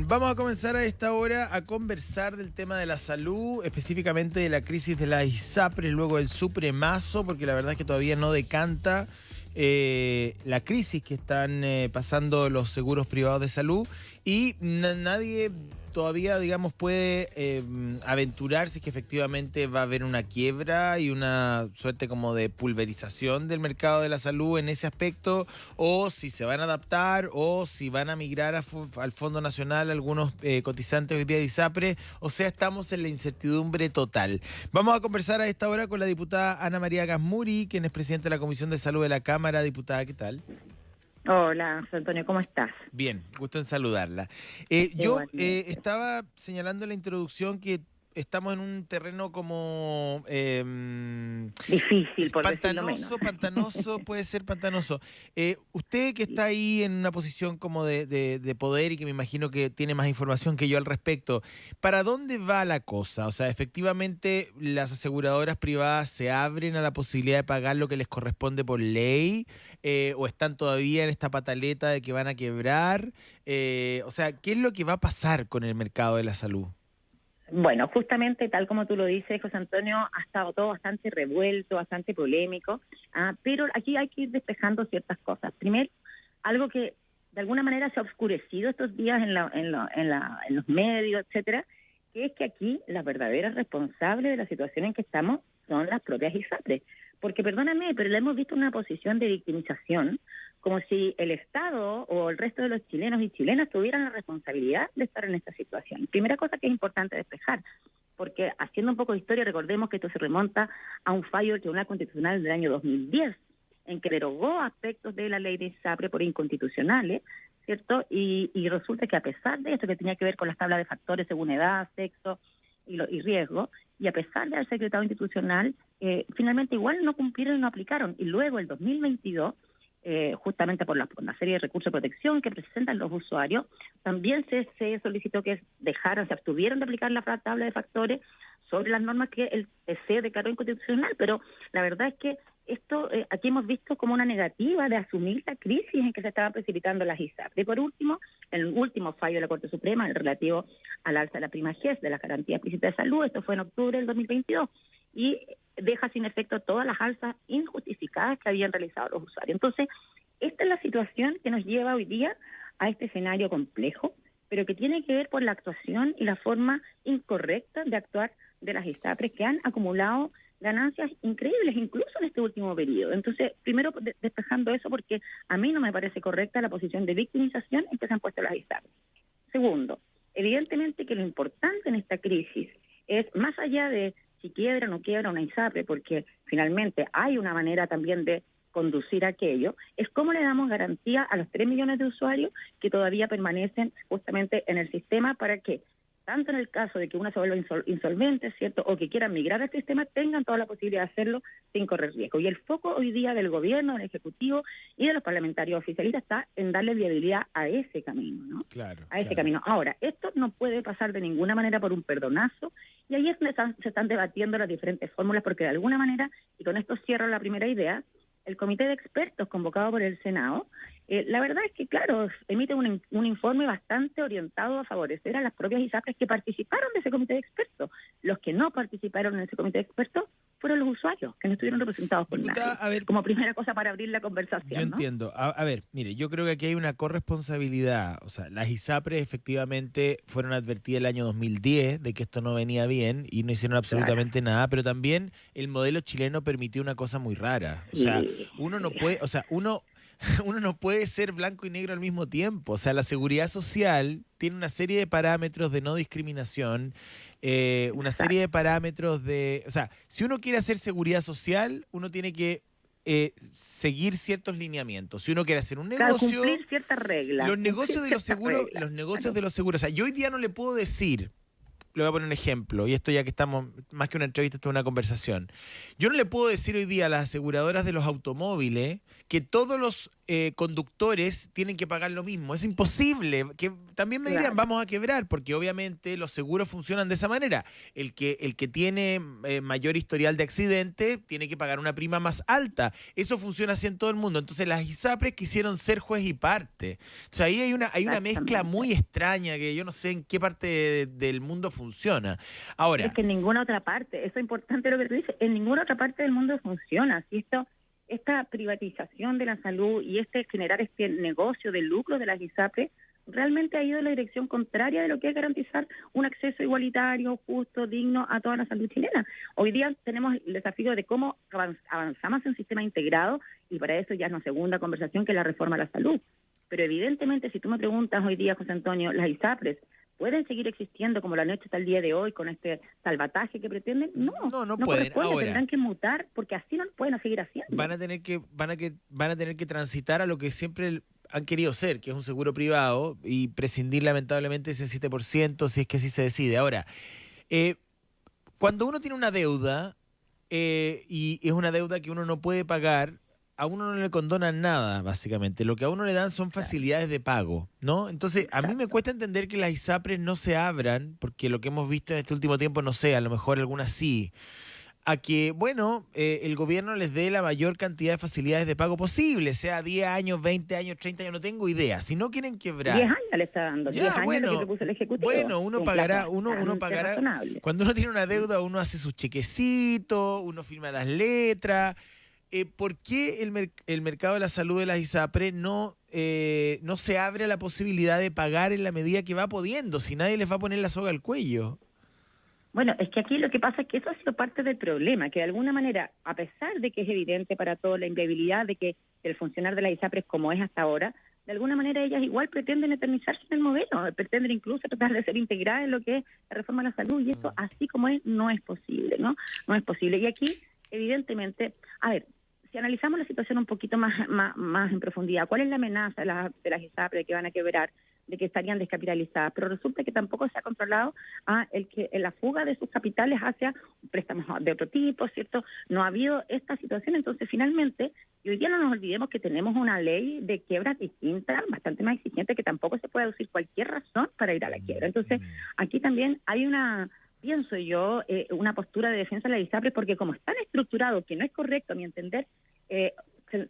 Vamos a comenzar a esta hora a conversar del tema de la salud, específicamente de la crisis de las ISAPRES luego del Supremazo, porque la verdad es que todavía no decanta la crisis que están pasando los seguros privados de salud y nadie todavía, digamos, puede aventurarse que efectivamente va a haber una quiebra y una suerte como de pulverización del mercado de la salud en ese aspecto, o si se van a adaptar, o si van a migrar al Fondo Nacional algunos cotizantes hoy día de ISAPRE. O sea, estamos en la incertidumbre total. Vamos a conversar a esta hora con la diputada Ana María Gasmuri, quien es presidenta de la Comisión de Salud de la Cámara. Diputada, ¿qué tal? Hola, José Antonio, ¿cómo estás? Bien, gusto en saludarla. Yo estaba señalando en la introducción que estamos en un terreno como difícil, por decirlo menos. Pantanoso, puede ser pantanoso. Usted que está ahí en una posición como de poder y que me imagino que tiene más información que yo al respecto, ¿para dónde va la cosa? O sea, efectivamente las aseguradoras privadas se abren a la posibilidad de pagar lo que les corresponde por ley, o están todavía en esta pataleta de que van a quebrar. O sea, ¿qué es lo que va a pasar con el mercado de la salud? Bueno, justamente tal como tú lo dices, José Antonio, ha estado todo bastante revuelto, bastante polémico, pero aquí hay que ir despejando ciertas cosas. Primero, algo que de alguna manera se ha oscurecido estos días en los medios, etcétera, que es que aquí las verdaderas responsables de la situación en que estamos son las propias ISAPRES. Porque, perdóname, pero le hemos visto una posición de victimización, como si el Estado o el resto de los chilenos y chilenas tuvieran la responsabilidad de estar en esta situación. Primera cosa que es importante despejar, porque haciendo un poco de historia, recordemos que esto se remonta a un fallo del Tribunal Constitucional del año 2010, en que derogó aspectos de la ley de ISAPRE por inconstitucionales, ¿cierto? Y resulta que a pesar de esto que tenía que ver con las tablas de factores según edad, sexo y riesgo, y a pesar de haber secretado institucional, finalmente igual no cumplieron y no aplicaron. Y luego el 2022, justamente por una serie de recursos de protección que presentan los usuarios, también se solicitó que se abstuvieron de aplicar la tabla de factores sobre las normas que el TC declaró inconstitucional. Pero la verdad es que esto aquí hemos visto como una negativa de asumir la crisis en que se estaban precipitando las ISAPRES. Y por último, el último fallo de la Corte Suprema, el relativo al alza de la prima GES, de la garantía explícita de salud, esto fue en octubre del 2022, y deja sin efecto todas las alzas injustificadas que habían realizado los usuarios. Entonces, esta es la situación que nos lleva hoy día a este escenario complejo, pero que tiene que ver por la actuación y la forma incorrecta de actuar de las ISAPRES, que han acumulado ganancias increíbles, incluso en este último periodo. Entonces, primero despejando eso, porque a mí no me parece correcta la posición de victimización en que se han puesto las ISAPRES. Segundo, evidentemente que lo importante en esta crisis es, más allá de si quiebra o no quiebra una ISAPRE, porque finalmente hay una manera también de conducir aquello, es cómo le damos garantía a los 3 millones de usuarios que todavía permanecen justamente en el sistema para que, tanto en el caso de que uno se vuelva insolvente, ¿cierto?, o que quieran migrar al sistema, tengan toda la posibilidad de hacerlo sin correr riesgo. Y el foco hoy día del gobierno, del Ejecutivo y de los parlamentarios oficialistas está en darle viabilidad a ese camino, ¿no? Claro. Ese camino. Ahora, esto no puede pasar de ninguna manera por un perdonazo, y ahí es donde se están debatiendo las diferentes fórmulas, porque de alguna manera, y con esto cierro la primera idea, el comité de expertos convocado por el Senado, la verdad es que, claro, emite un informe bastante orientado a favorecer a las propias ISAPRES que participaron de ese comité de expertos. Los que no participaron en ese comité de expertos fueron los usuarios, que no estuvieron representados por nadie. A ver, como primera cosa para abrir la conversación, yo entiendo. A ver, mire, yo creo que aquí hay una corresponsabilidad. O sea, las ISAPRES efectivamente fueron advertidas el año 2010 de que esto no venía bien y no hicieron absolutamente nada, pero también el modelo chileno permitió una cosa muy rara. O sea, uno no puede, o sea, uno no puede ser blanco y negro al mismo tiempo. O sea, la seguridad social tiene una serie de parámetros de no discriminación, una serie de parámetros de... O sea, si uno quiere hacer seguridad social, uno tiene que seguir ciertos lineamientos. Si uno quiere hacer un negocio... Claro, cumplir ciertas reglas. Los negocios de los seguros, o sea, yo hoy día no le puedo decir... Le voy a poner un ejemplo, y esto ya que estamos, más que una entrevista, esto es una conversación. Yo no le puedo decir hoy día a las aseguradoras de los automóviles que todos los conductores tienen que pagar lo mismo. Es imposible. Que también me dirían, vamos a quebrar, porque obviamente los seguros funcionan de esa manera. El que tiene mayor historial de accidente tiene que pagar una prima más alta. Eso funciona así en todo el mundo. Entonces las ISAPRES quisieron ser juez y parte. O sea, ahí hay una mezcla muy extraña que yo no sé en qué parte del mundo funciona. Ahora, es que en ninguna otra parte, eso es importante lo que tú dices, en ninguna otra parte del mundo funciona. Si esta privatización de la salud y generar este negocio de lucro de las ISAPRES realmente ha ido en la dirección contraria de lo que es garantizar un acceso igualitario, justo, digno a toda la salud chilena. Hoy día tenemos el desafío de cómo avanzamos en un sistema integrado, y para eso ya es una segunda conversación, que es la reforma a la salud. Pero evidentemente, si tú me preguntas hoy día, José Antonio, las ISAPRES ¿pueden seguir existiendo como lo han hecho hasta el día de hoy con este salvataje que pretenden? No pueden. Ahora, tendrán que mutar, porque así no lo pueden seguir haciendo. Van a tener que transitar a lo que siempre han querido ser, que es un seguro privado, y prescindir lamentablemente ese 7%, si es que así se decide. Ahora, cuando uno tiene una deuda, y es una deuda que uno no puede pagar, a uno no le condonan nada, básicamente. Lo que a uno le dan son facilidades de pago, ¿no? Entonces, a mí me cuesta entender que las ISAPRES no se abran, porque lo que hemos visto en este último tiempo, no sé, a lo mejor algunas sí, a que, bueno, el gobierno les dé la mayor cantidad de facilidades de pago posible, sea 10 años, 20 años, 30 años, no tengo idea. Si no quieren quebrar... 10 años le está dando, 10 años lo que propuso el Ejecutivo. Bueno, uno pagará, cuando uno tiene una deuda, uno hace sus chequecitos, uno firma las letras. ¿Por qué el mercado de la salud de las ISAPRES no se abre a la posibilidad de pagar en la medida que va pudiendo, si nadie les va a poner la soga al cuello? Bueno, es que aquí lo que pasa es que eso ha sido parte del problema, que de alguna manera, a pesar de que es evidente para todos la inviabilidad de que el funcionar de las ISAPRES como es hasta ahora, de alguna manera ellas igual pretenden eternizarse en el modelo, pretenden incluso tratar de ser integradas en lo que es la reforma de la salud, y eso así como es, no es posible, ¿no? No es posible. Y aquí, evidentemente, a ver, si analizamos la situación un poquito más en profundidad, ¿cuál es la amenaza de las ISAPRES que van a quebrar, de que estarían descapitalizadas? Pero resulta que tampoco se ha controlado la fuga de sus capitales hacia préstamos de otro tipo, ¿cierto? No ha habido esta situación, entonces finalmente, y hoy día no nos olvidemos que tenemos una ley de quiebras distinta, bastante más exigente, que tampoco se puede decir cualquier razón para ir a la quiebra. Entonces, aquí también hay pienso yo, una postura de defensa de la ISAPRES, porque como están estructurados, que no es correcto a mi entender,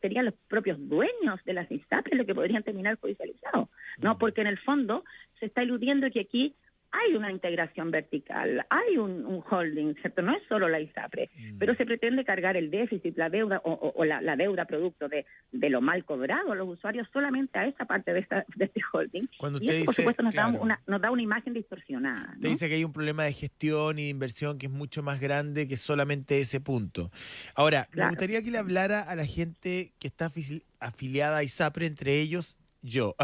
serían los propios dueños de las ISAPRES los que podrían terminar judicializados, ¿no? Porque en el fondo se está eludiendo que aquí hay una integración vertical, hay un holding, ¿cierto? No es solo la ISAPRE, pero se pretende cargar el déficit, la deuda o la deuda producto de lo mal cobrado a los usuarios solamente a esa parte de este holding. Cuando y eso, por supuesto, nos da una imagen distorsionada, ¿no? Te dice que hay un problema de gestión y de inversión que es mucho más grande que solamente ese punto. Ahora, me gustaría que le hablara a la gente que está afiliada a ISAPRE, entre ellos yo.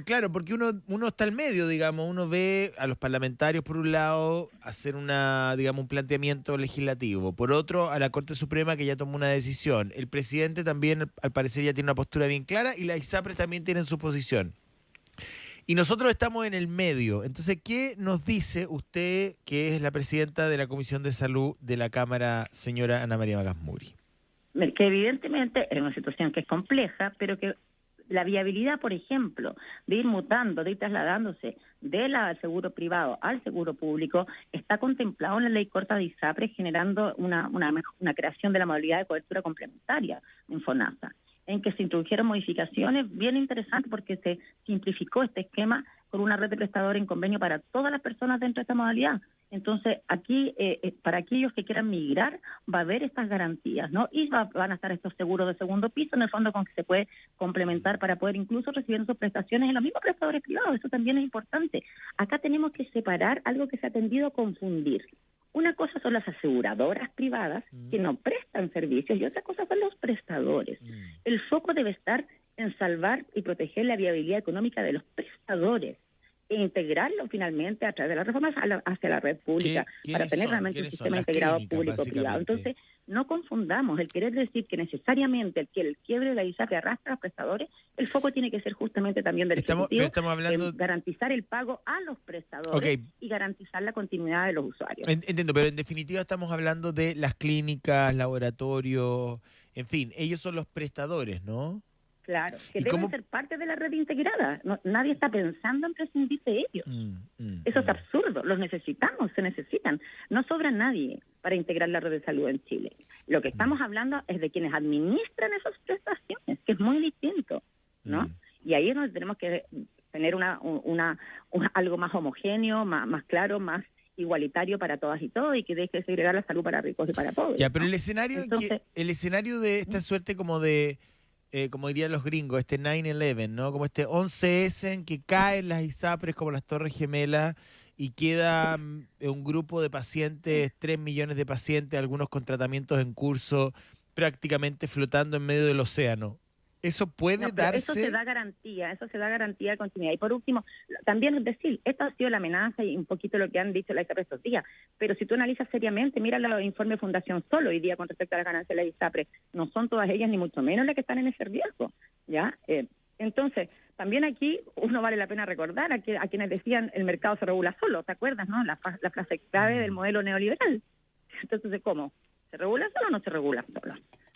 Claro, porque uno está al medio, digamos, uno ve a los parlamentarios por un lado hacer un planteamiento legislativo, por otro a la Corte Suprema que ya tomó una decisión, el presidente también al parecer ya tiene una postura bien clara y la ISAPRES también tienen su posición. Y nosotros estamos en el medio. Entonces, ¿qué nos dice usted, que es la presidenta de la Comisión de Salud de la Cámara, señora Ana María Magasmuri? Que evidentemente es una situación que es compleja, pero que la viabilidad, por ejemplo, de ir mutando, de ir trasladándose del seguro privado al seguro público, está contemplado en la ley corta de ISAPRES, generando una creación de la modalidad de cobertura complementaria en FONASA, en que se introdujeron modificaciones bien interesantes porque se simplificó este esquema con una red de prestadores en convenio para todas las personas dentro de esta modalidad. Entonces, aquí, para aquellos que quieran migrar, va a haber estas garantías, ¿no? Y van a estar estos seguros de segundo piso, en el fondo, con que se puede complementar para poder incluso recibir sus prestaciones en los mismos prestadores privados. Eso también es importante. Acá tenemos que separar algo que se ha tendido a confundir. Una cosa son las aseguradoras privadas que no prestan servicios y otra cosa son los prestadores. El foco debe estar en salvar y proteger la viabilidad económica de los prestadores e integrarlo finalmente a través de la reforma hacia la red pública para tener realmente un sistema integrado público-privado. Entonces, no confundamos el querer decir que necesariamente el quiebre de la ISAPRE arrastra a los prestadores. El foco tiene que ser justamente también del Ejecutivo, garantizar el pago a los prestadores y garantizar la continuidad de los usuarios. Entiendo, pero en definitiva estamos hablando de las clínicas, laboratorios, en fin, ellos son los prestadores, ¿no? Claro, que ¿Y deben cómo? ser parte de la red integrada. Nadie está pensando en prescindir de ellos. Eso es absurdo. Los necesitamos, se necesitan. No sobra nadie para integrar la red de salud en Chile. Lo que estamos hablando es de quienes administran esas prestaciones, que es muy distinto, ¿no? Y ahí es donde tenemos que tener algo más homogéneo, más claro, más igualitario para todas y todos, y que deje de segregar la salud para ricos y para pobres. Ya, pero ¿no? el escenario, Entonces, el escenario de esta suerte como de, como dirían los gringos, este 9/11, ¿no? Como este 11S en que caen las ISAPRES como las Torres Gemelas y queda un grupo de pacientes, 3 millones de pacientes, algunos con tratamientos en curso, prácticamente flotando en medio del océano. ¿Eso puede no, pero eso darse? se da garantía de continuidad. Y por último, también es decir, esta ha sido la amenaza y un poquito lo que han dicho la ISAPRE estos días, pero si tú analizas seriamente, mira los informes de Fundación Solo hoy día con respecto a las ganancias de la ISAPRE, no son todas ellas ni mucho menos las que están en ese riesgo, ¿ya? Entonces, también aquí uno vale la pena recordar a quienes decían el mercado se regula solo, ¿te acuerdas, no? La frase clave del modelo neoliberal. Entonces, ¿cómo? ¿Se regula solo o no se regula solo?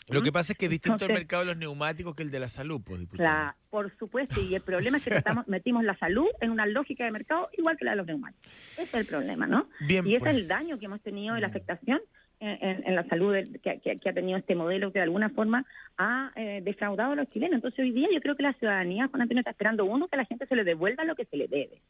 Lo que pasa es que es distinto el Entonces, mercado de los neumáticos que el de la salud, pues, diputado. por supuesto, y el problema es que metimos la salud en una lógica de mercado igual que la de los neumáticos. Ese es el problema, ¿no? Bien, Y ese pues. es el daño que hemos tenido y la afectación en la salud que ha tenido este modelo que de alguna forma ha defraudado a los chilenos. Entonces hoy día yo creo que la ciudadanía, Juan Antonio, está esperando que la gente se le devuelva lo que se le debe,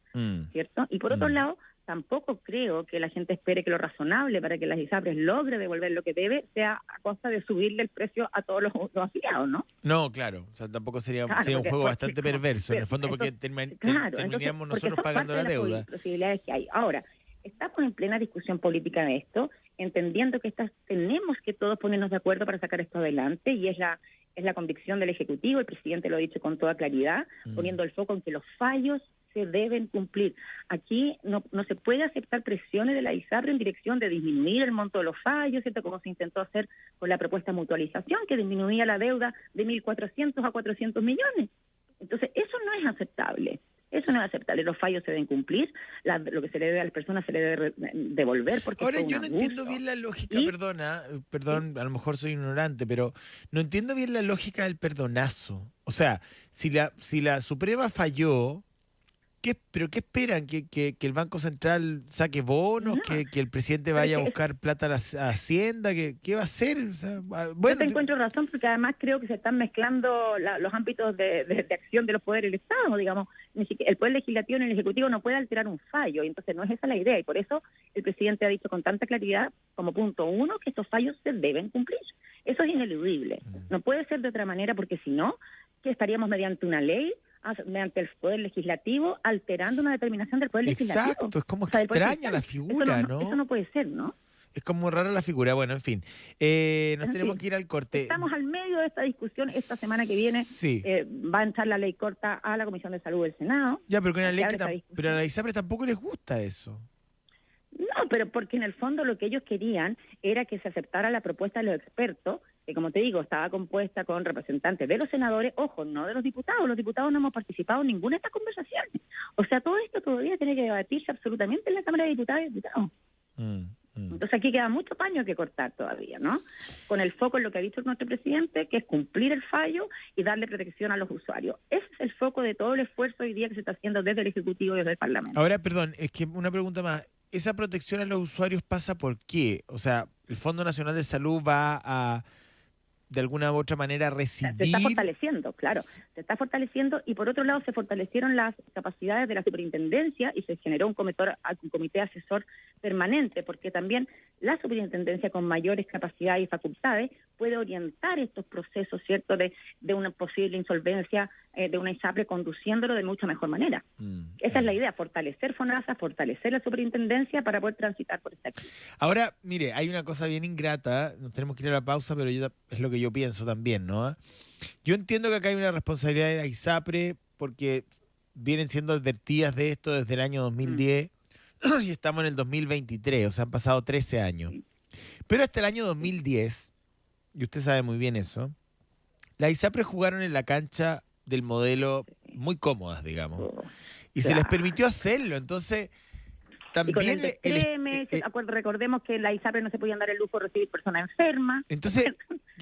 ¿cierto? Y por otro lado, tampoco creo que la gente espere que lo razonable para que las ISAPRES logre devolver lo que debe sea a costa de subirle el precio a todos los afiliados, ¿no? No, claro, o sea, tampoco sería un juego porque, bastante perverso, en el fondo, porque claro, terminaríamos entonces, nosotros pagando la deuda. Las posibilidades que hay. Ahora, estamos en plena discusión política de esto, entendiendo que tenemos que todos ponernos de acuerdo para sacar esto adelante, y es la convicción del Ejecutivo, el presidente lo ha dicho con toda claridad, poniendo el foco en que los fallos se deben cumplir. Aquí no se puede aceptar presiones de la ISAPRE en dirección de disminuir el monto de los fallos, ¿cierto? Como se intentó hacer con la propuesta de mutualización, que disminuía la deuda de 1.400 a 400 millones. Entonces, eso no es aceptable. Eso no es aceptable. Los fallos se deben cumplir, lo que se le debe a las personas se le debe devolver. Porque ahora, fue un yo no abuso. entiendo bien la lógica, perdón, a lo mejor soy ignorante, pero no entiendo bien la lógica del perdonazo. O sea, si la Suprema falló, ¿pero qué esperan? ¿Que el Banco Central saque bonos? No, ¿Que el presidente vaya a buscar plata a la Hacienda? ¿Qué va a hacer? O sea, yo te encuentro razón, porque además creo que se están mezclando los ámbitos de acción de los poderes del Estado, digamos. Ni siquiera el Poder Legislativo ni el Ejecutivo no puede alterar un fallo, y entonces no es esa la idea, y por eso el presidente ha dicho con tanta claridad, como punto uno, que estos fallos se deben cumplir. Eso es ineludible. No puede ser de otra manera, porque si no, que estaríamos mediante una ley, mediante el Poder Legislativo, alterando una determinación del Poder Legislativo. Exacto, es como extraña la figura, ¿no? Eso no puede ser, ¿no? Es como rara la figura. Bueno, en fin, nos tenemos que ir al corte. Estamos al medio de esta discusión. Esta semana que viene va a entrar la ley corta a la Comisión de Salud del Senado. Ya, pero, pero a la ISAPRE tampoco les gusta eso. No, pero porque en el fondo lo que ellos querían era que se aceptara la propuesta de los expertos, que como te digo, estaba compuesta con representantes de los senadores, ojo, no de los diputados. Los diputados no hemos participado en ninguna de estas conversaciones. O sea, todo esto todavía tiene que debatirse absolutamente en la Cámara de Diputadas y Diputados. Entonces aquí queda mucho paño que cortar todavía, ¿no? Con el foco en lo que ha dicho nuestro presidente, que es cumplir el fallo y darle protección a los usuarios. Ese es el foco de todo el esfuerzo hoy día que se está haciendo desde el Ejecutivo y desde el Parlamento. Ahora, perdón, es que una pregunta más. ¿Esa protección a los usuarios pasa por qué? O sea, ¿el Fondo Nacional de Salud va a, de alguna u otra manera, recibir? Se está fortaleciendo, claro. Se está fortaleciendo, y por otro lado se fortalecieron las capacidades de la superintendencia y se generó un comité asesor permanente, porque también la superintendencia con mayores capacidades y facultades puede orientar estos procesos, ¿cierto?, de una posible insolvencia de una ISAPRE, conduciéndolo de mucha mejor manera. Esa es la idea, fortalecer FONASA, fortalecer la superintendencia para poder transitar por esta crisis. Ahora, mire, hay una cosa bien ingrata, nos tenemos que ir a la pausa, pero es lo que yo pienso también, ¿no? Yo entiendo que acá hay una responsabilidad de la ISAPRE porque vienen siendo advertidas de esto desde el año 2010 y estamos en el 2023, o sea, han pasado 13 años. Pero hasta el año 2010, y usted sabe muy bien eso, las ISAPRE jugaron en la cancha del modelo muy cómodas, digamos, y se les permitió hacerlo. Entonces, Y con también el descreme, recordemos que en la ISAPRE no se podían dar el lujo de recibir personas enfermas. Entonces,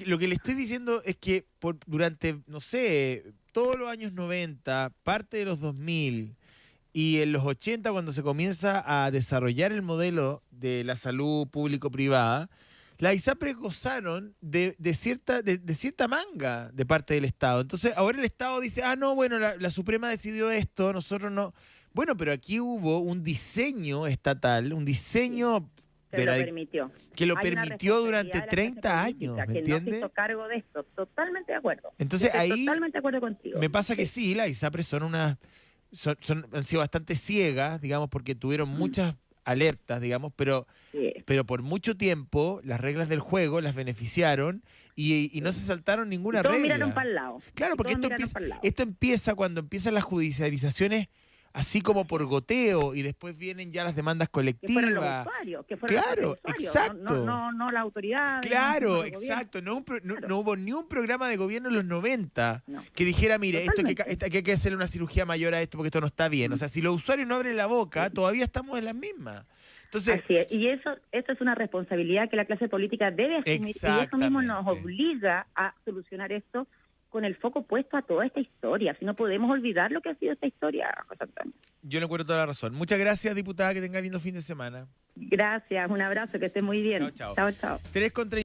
lo que le estoy diciendo es que durante, no sé, todos los años 90, parte de los 2000 y en los 80, cuando se comienza a desarrollar el modelo de la salud público-privada, las ISAPRES gozaron de cierta manga de parte del Estado. Entonces, ahora el Estado dice, no, bueno, la Suprema decidió esto, nosotros no. Bueno, pero aquí hubo un diseño estatal, un diseño que lo permitió. Que lo Hay una permitió durante responsabilidad de la 30 clase años, política ¿me que entiendes? no se hizo cargo de esto. Totalmente de acuerdo. Entonces ahí totalmente de acuerdo contigo. me pasa que sí, las ISAPRES son han sido bastante ciegas, digamos, porque tuvieron muchas alertas, digamos, pero por mucho tiempo las reglas del juego las beneficiaron y no se saltaron ninguna todos regla. Miraron para el lado. Claro, porque esto empieza cuando empiezan las judicializaciones así como por goteo y después vienen ya las demandas colectivas. Que fueron los usuarios, claro, exacto. No la autoridad. Claro, exacto. No hubo ni un programa de gobierno en los 90 que dijera, mire, esto que hay que hacerle una cirugía mayor a esto porque esto no está bien. O sea, si los usuarios no abren la boca, todavía estamos en las mismas. Entonces, así es. Y esto es una responsabilidad que la clase política debe asumir, y eso mismo nos obliga a solucionar esto con el foco puesto a toda esta historia. Si no podemos olvidar lo que ha sido esta historia, José Antonio. Yo le encuentro toda la razón. Muchas gracias, diputada, que tenga lindo fin de semana. Gracias, un abrazo, que esté muy bien. Chao, chao. Chao, chao. 3:30